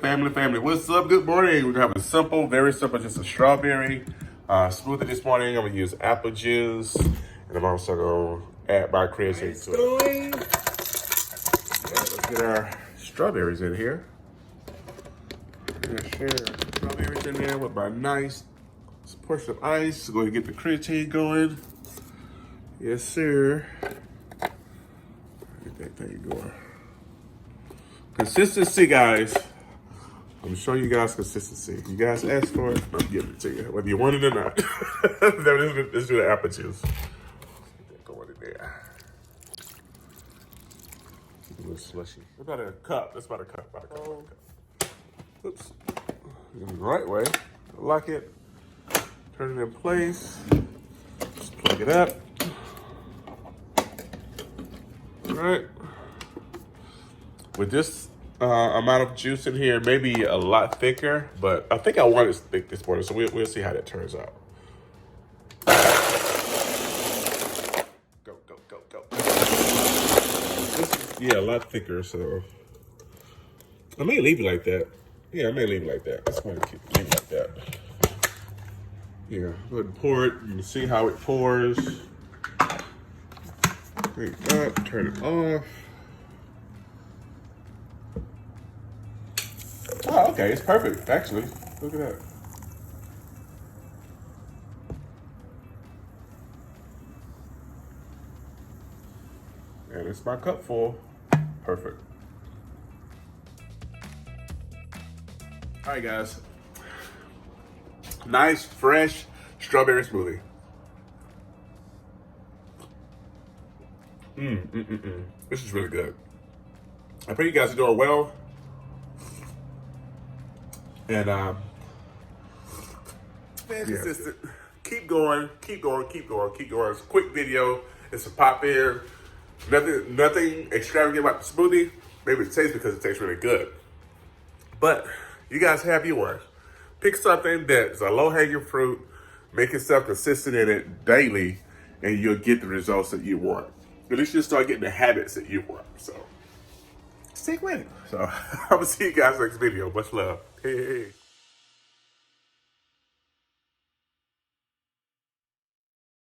family. What's up? Good morning. We're gonna have a simple, very simple, just a strawberry smoothie this morning. I'm gonna use apple juice, and I'm also gonna add my creatine to it. All right, let's get our strawberries in here. I'm gonna share strawberries in there with my nice portion of ice. Go ahead and get the creatine going. Yes, sir. Get that thing going. Consistency, guys. I'm showing you guys consistency. You guys asked for it, I'm giving it to you, whether you want it or not. Let's do the apple juice. Get that going in there. A little slushy. About a cup. That's about a cup. Oops. In the right way. Lock it. Turn it in place. Just plug it up. All right. With this amount of juice in here, maybe a lot thicker, but I think I want it thick this morning, so we'll see how that turns out. Go. Yeah, a lot thicker, so I may leave it like that. Yeah, I may leave it like that. Let's go ahead and leave it like that. Yeah, go ahead and pour it. You can see how it pours. Bring it up, turn it off. Oh, okay, it's perfect, actually. Look at that. And it's my cup full. Perfect. All right, guys. Nice, fresh strawberry smoothie. This is really good. I pray you guys are doing well. And consistent. Keep going. It's a quick video. It's a pop in. Nothing extravagant about the smoothie. Maybe it tastes because it tastes really good. But you guys have yours. Pick something that's a low-hanging fruit. Make yourself consistent in it daily, and you'll get the results that you want. At least you'll start getting the habits that you want. So stick with it. So I'm gonna see you guys next video. Much love. Hey.